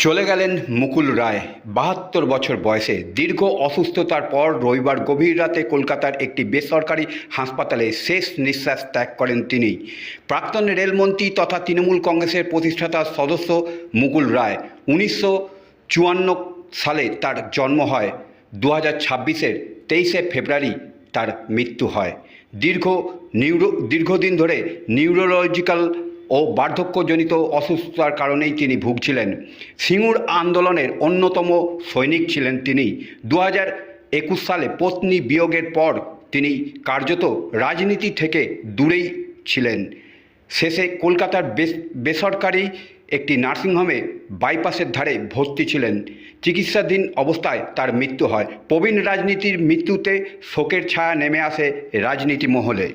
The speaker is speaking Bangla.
চলে গেলেন মুকুল রায়। ৭২ বছর বয়সে দীর্ঘ অসুস্থতার পর রবিবার গভীর রাতে কলকাতার একটি বেসরকারি হাসপাতালে শেষ নিঃশ্বাস ত্যাগ করেন তিনি। প্রাক্তন রেলমন্ত্রী তথা তৃণমূল কংগ্রেসের প্রতিষ্ঠাতা সদস্য মুকুল রায়। ১৯৫৪ সালে তার জন্ম হয়। ২০২৬-এর ২৩শে ফেব্রুয়ারি তার মৃত্যু হয়। দীর্ঘদিন ধরে নিউরোলজিক্যাল ও বার্ধক্যজনিত অসুস্থতার কারণেই তিনি ভুগছিলেন। সিঙ্গুর আন্দোলনের অন্যতম সৈনিক ছিলেন তিনি। ২০২১ সালে পত্নী বিয়োগের পর তিনি কার্যত রাজনীতি থেকে দূরেই ছিলেন। শেষে কলকাতার বেসরকারি একটি নার্সিংহোমে বাইপাসের ধারে ভর্তি ছিলেন। চিকিৎসাধীন অবস্থায় তার মৃত্যু হয়। প্রবীণ রাজনীতির মৃত্যুতে শোকের ছায়া নেমে আসে রাজনীতি মহলে।